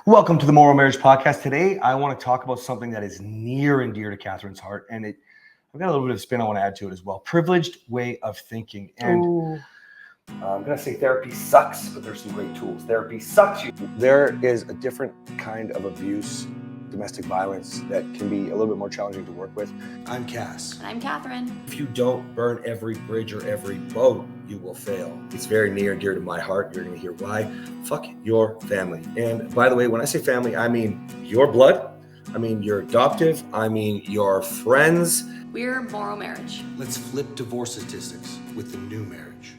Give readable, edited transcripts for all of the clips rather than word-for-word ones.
Welcome to the Moral Marriage Podcast. Today, I want to talk about something that is near and dear to Kathryn's heart, and I've got a little bit of spin I want to add to it as well. Privileged way of thinking. And I'm going to say therapy sucks, but there's some great tools. Therapy sucks. There is a different kind of abuse, domestic violence, that can be a little bit more challenging to work with. I'm Cass. And I'm Kathryn. If you don't burn every bridge or every boat, you will fail. It's very near and dear to my heart. You're going to hear why. Fuck your family. And by the way, when I say family, I mean your blood. I mean your adoptive. I mean your friends. We're MorrowMarriage. Let's flip divorce statistics with the new marriage.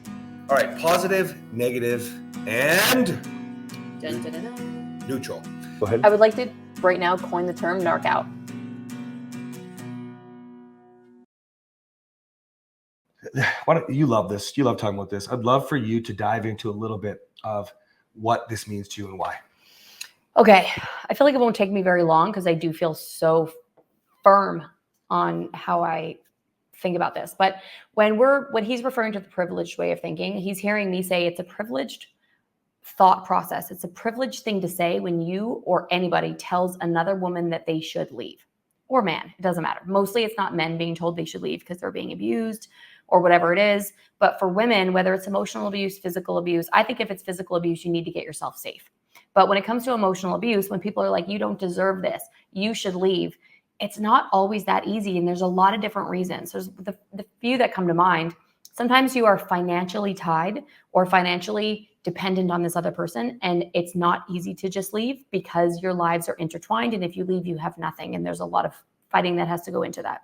All right, positive, negative, and Dun, dun, dun, dun. neutral. Go ahead. I would like to right now coin the term narc out. You love this. You love talking about this. I'd love for you to dive into a little bit of what this means to you and why. Okay. I feel like it won't take me very long because I do feel so firm on how I think about this. But when he's referring to the privileged way of thinking, he's hearing me say it's a privileged thought process. It's a privileged thing to say when you or anybody tells another woman that they should leave, or man, it doesn't matter. Mostly it's not men being told they should leave because they're being abused or whatever it is. But for women, whether it's emotional abuse, physical abuse, I think if it's physical abuse, you need to get yourself safe. But when it comes to emotional abuse, when people are like, you don't deserve this, you should leave, it's not always that easy. And there's a lot of different reasons. There's the few that come to mind. Sometimes you are financially tied or financially dependent on this other person, and it's not easy to just leave because your lives are intertwined. And if you leave, you have nothing. And there's a lot of fighting that has to go into that.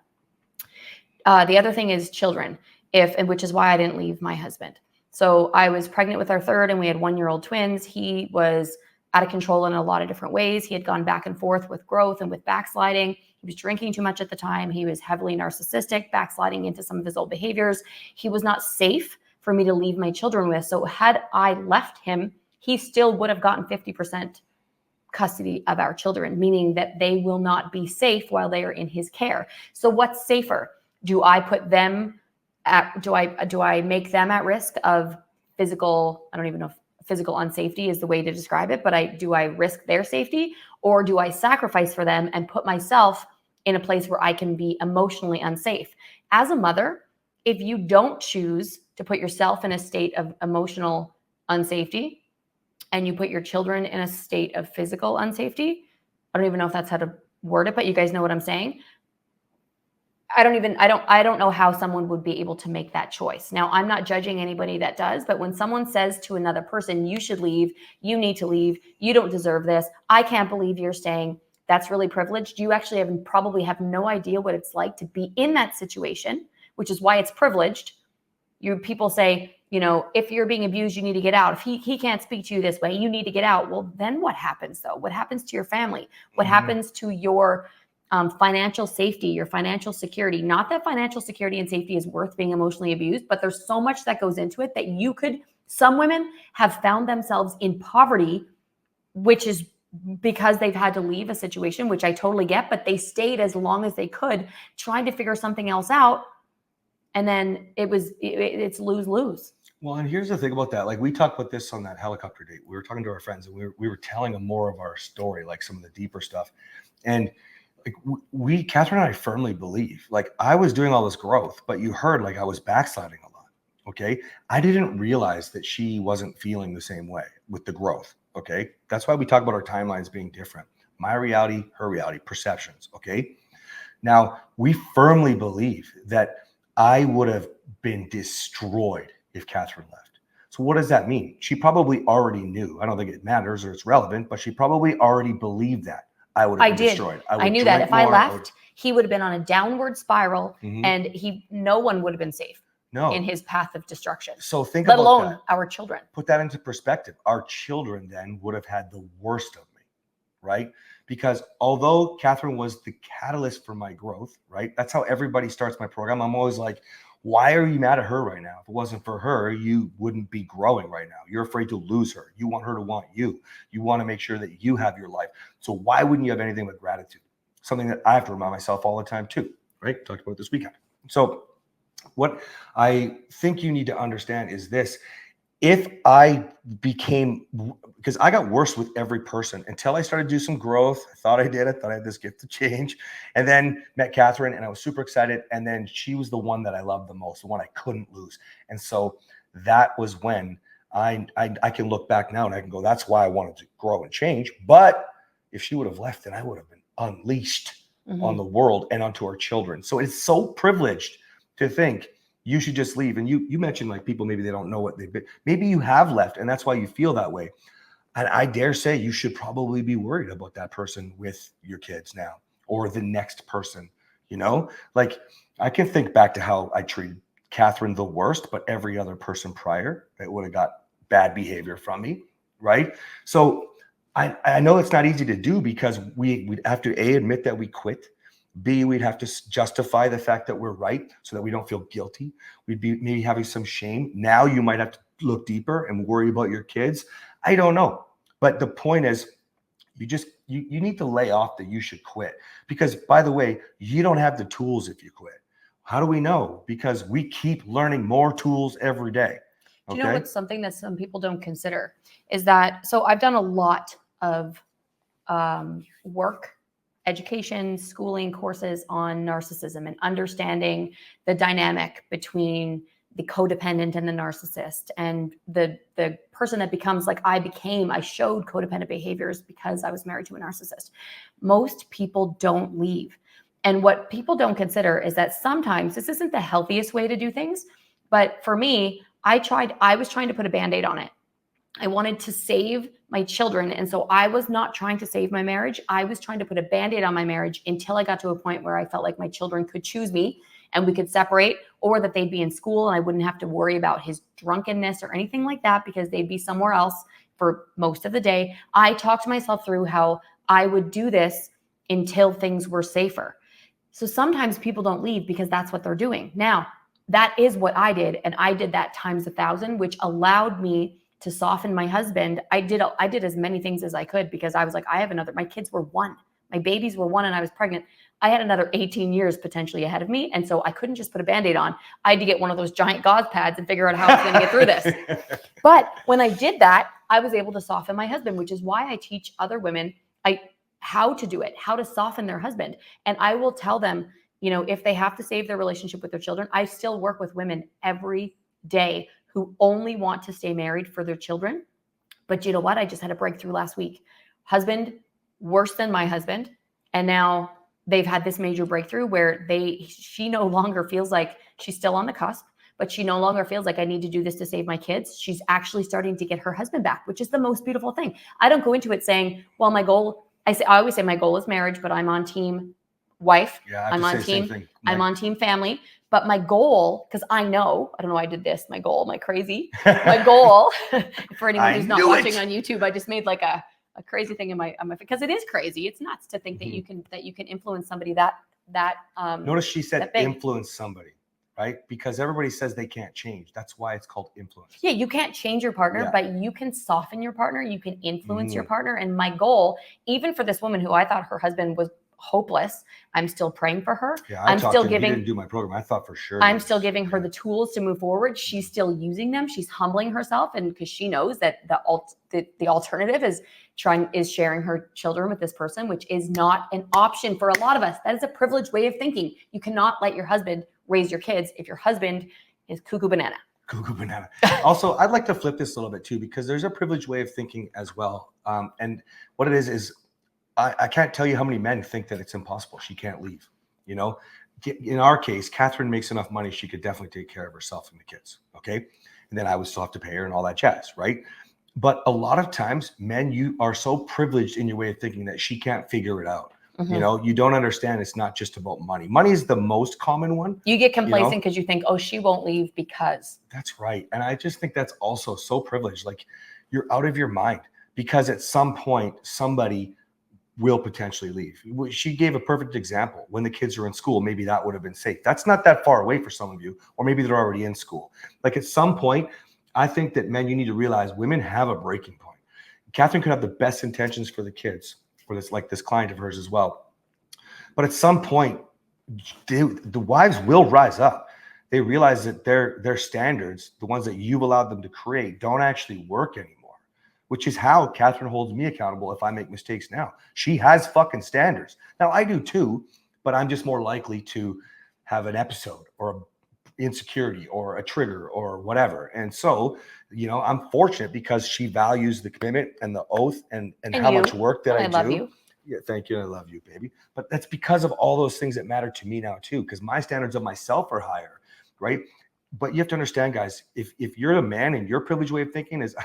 The other thing is children, which is why I didn't leave my husband. So I was pregnant with our third, and we had 1-year-old twins. He was out of control in a lot of different ways. He had gone back and forth with growth and with backsliding. He was drinking too much at the time. He was heavily narcissistic, backsliding into some of his old behaviors. He was not safe for me to leave my children with. So had I left him, he still would have gotten 50% custody of our children, meaning that they will not be safe while they are in his care. So what's safer? Do I put them at, do I make them at risk of physical, I don't even know if physical unsafety is the way to describe it, but do I risk their safety, or do I sacrifice for them and put myself in a place where I can be emotionally unsafe? As a mother, if you don't choose to put yourself in a state of emotional unsafety and you put your children in a state of physical unsafety, I don't even know if that's how to word it, but you guys know what I'm saying. I don't know how someone would be able to make that choice. Now, I'm not judging anybody that does, but when someone says to another person, you should leave, you need to leave, you don't deserve this, I can't believe you're staying, that's really privileged. You actually probably have no idea what it's like to be in that situation, which is why it's privileged. People say, if you're being abused, you need to get out. If he can't speak to you this way, you need to get out. Well, then what happens though? What happens to your family? What happens to your financial safety, your financial security? Not that financial security and safety is worth being emotionally abused, but there's so much that goes into it that some women have found themselves in poverty, which is because they've had to leave a situation, which I totally get, but they stayed as long as they could trying to figure something else out. And then it's lose-lose. Well, and here's the thing about that. Like, we talked about this on that helicopter date. We were talking to our friends, and we were telling them more of our story, like some of the deeper stuff. And like Kathryn and I firmly believe, like, I was doing all this growth, but you heard like I was backsliding a lot. Okay. I didn't realize that she wasn't feeling the same way with the growth. Okay. That's why we talk about our timelines being different. My reality, her reality, perceptions. Okay. Now, we firmly believe that I would have been destroyed if Kathryn left. So what does that mean? She probably already knew. I don't think it matters or it's relevant, but she probably already believed that I would have been destroyed. I knew that if I left, he would have been on a downward spiral, and no one would have been safe in his path of destruction. So think let about alone that. Our children. Put that into perspective. Our children then would have had the worst of me, right? Because although Kathryn was the catalyst for my growth, right? That's how everybody starts my program. I'm always like, why are you mad at her right now? If it wasn't for her, you wouldn't be growing right now. You're afraid to lose her. You want her to want you. You want to make sure that you have your life. So why wouldn't you have anything but gratitude? Something that I have to remind myself all the time too, right? Talked about it this weekend. So what I think you need to understand is this. if I became, because I got worse with every person until I started to do some growth. I thought I did. I thought I had this gift of change. And then met Kathryn and I was super excited. And then she was the one that I loved the most, the one I couldn't lose. And so that was when I can look back now and I can go, that's why I wanted to grow and change. But if she would have left, then I would have been unleashed on the world and onto our children. So it's so privileged to think you should just leave. And you mentioned like people, maybe they don't know what they've been. Maybe you have left and that's why you feel that way. And I dare say you should probably be worried about that person with your kids now or the next person, you know? Like I can think back to how I treated Kathryn the worst, but every other person prior that would have got bad behavior from me, right? So I know it's not easy to do because we'd have to A, admit that we quit. B, we'd have to justify the fact that we're right so that we don't feel guilty. We'd be maybe having some shame. Now you might have to look deeper and worry about your kids. I don't know. But the point is, you need to lay off that you should quit. Because by the way, you don't have the tools if you quit. How do we know? Because we keep learning more tools every day. Do you know what's something that some people don't consider is that, so I've done a lot of work, education, schooling courses on narcissism and understanding the dynamic between the codependent and the narcissist and the person that becomes like I showed codependent behaviors because I was married to a narcissist. Most people don't leave. And what people don't consider is that sometimes this isn't the healthiest way to do things. But for me, I was trying to put a Band-Aid on it. I wanted to save my children. And so I was not trying to save my marriage. I was trying to put a Band-Aid on my marriage until I got to a point where I felt like my children could choose me and we could separate, or that they'd be in school and I wouldn't have to worry about his drunkenness or anything like that because they'd be somewhere else for most of the day. I talked myself through how I would do this until things were safer. So sometimes people don't leave because that's what they're doing. Now, that is what I did. And I did that times 1,000, which allowed me to soften my husband. I did as many things as I could because I was like, my kids were 1, my babies were 1 and I was pregnant. I had another 18 years potentially ahead of me. And so I couldn't just put a Band-Aid on. I had to get one of those giant gauze pads and figure out how I was going to get through this. But when I did that, I was able to soften my husband, which is why I teach other women how to do it, how to soften their husband. And I will tell them, if they have to save their relationship with their children, I still work with women every day who only want to stay married for their children. But you know what? I just had a breakthrough last week. Husband, worse than my husband. And now they've had this major breakthrough where she no longer feels like she's still on the cusp, but she no longer feels like I need to do this to save my kids. She's actually starting to get her husband back, which is the most beautiful thing. I don't go into it saying, well, my goal, I always say my goal is marriage, but I'm on team wife. Yeah, I'm on team family. But my goal, because I don't know why I did this, my goal, my goal, for anyone who's not watching on YouTube, I just made like a crazy thing in my because it is crazy. It's nuts to think that you can influence somebody that notice she said influence somebody, right? Because everybody says they can't change. That's why it's called influence. Yeah, you can't change your partner, but you can soften your partner. You can influence your partner. And my goal, even for this woman who I thought her husband was hopeless, I'm still praying for her. Yeah, I'm still giving. He didn't do my program. I thought for sure. I'm still giving her the tools to move forward. She's still using them. She's humbling herself, and because she knows that the alternative is sharing her children with this person, which is not an option for a lot of us. That is a privileged way of thinking. You cannot let your husband raise your kids if your husband is cuckoo banana. Cuckoo banana. Also, I'd like to flip this a little bit too, because there's a privileged way of thinking as well. And what it is I can't tell you how many men think that it's impossible. She can't leave. In our case, Kathryn makes enough money. She could definitely take care of herself and the kids. Okay. And then I would still have to pay her and all that jazz. Right. But a lot of times, men, you are so privileged in your way of thinking that she can't figure it out. You don't understand. It's not just about money. Money is the most common one. You get complacent because you think, oh, she won't leave because. That's right. And I just think that's also so privileged. Like, you're out of your mind, because at some point, somebody will potentially leave. She gave a perfect example. When the kids are in school, maybe that would have been safe. That's not that far away for some of you, or maybe they're already in school. Like, at some point, I think that, men, you need to realize women have a breaking point. Kathryn could have the best intentions for the kids, for this client of hers as well. But at some point, the wives will rise up. they realize that their standards, the ones that you've allowed them to create, don't actually work anymore, which is how Kathryn holds me accountable if I make mistakes now. She has fucking standards. Now I do too, but I'm just more likely to have an episode or an insecurity or a trigger or whatever. And so, I'm fortunate because she values the commitment and the oath and how much work that I do. Love you. Yeah, thank you. I love you, baby. But that's because of all those things that matter to me now too, because my standards of myself are higher, right? But you have to understand, guys, if you're a man and your privileged way of thinking is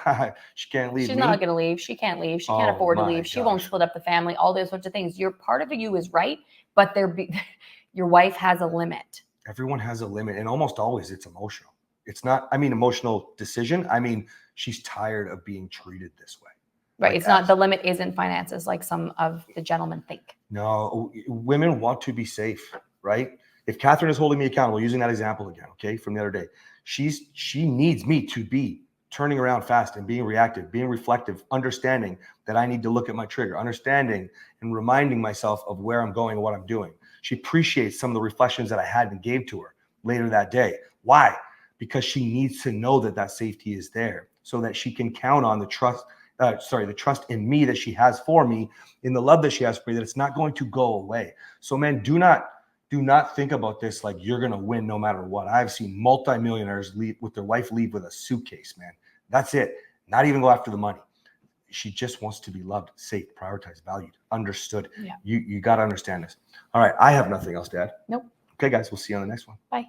she can't leave. She's not going to leave. She can't leave. She can't afford to leave. She won't split up the family. All those sorts of things. Your part of you is right, but your wife has a limit. Everyone has a limit, and almost always it's emotional. It's not, emotional decision. She's tired of being treated this way. Right. It's not, the limit isn't finances like some of the gentlemen think. No, women want to be safe, right? If Kathryn is holding me accountable, using that example again, okay, from the other day, she needs me to be turning around fast and being reactive, being reflective, understanding that I need to look at my trigger, understanding and reminding myself of where I'm going and what I'm doing. She appreciates some of the reflections that I had and gave to her later that day. Why? Because she needs to know that safety is there so that she can count on the trust in me that she has for me, in the love that she has for me, that it's not going to go away. So men, do not think about this like you're going to win no matter what. I've seen multimillionaires leave with their wife, leave with a suitcase, man. That's it. Not even go after the money. She just wants to be loved, safe, prioritized, valued, understood. Yeah. You got to understand this. All right. I have nothing else to add. Nope. Okay, guys, we'll see you on the next one. Bye.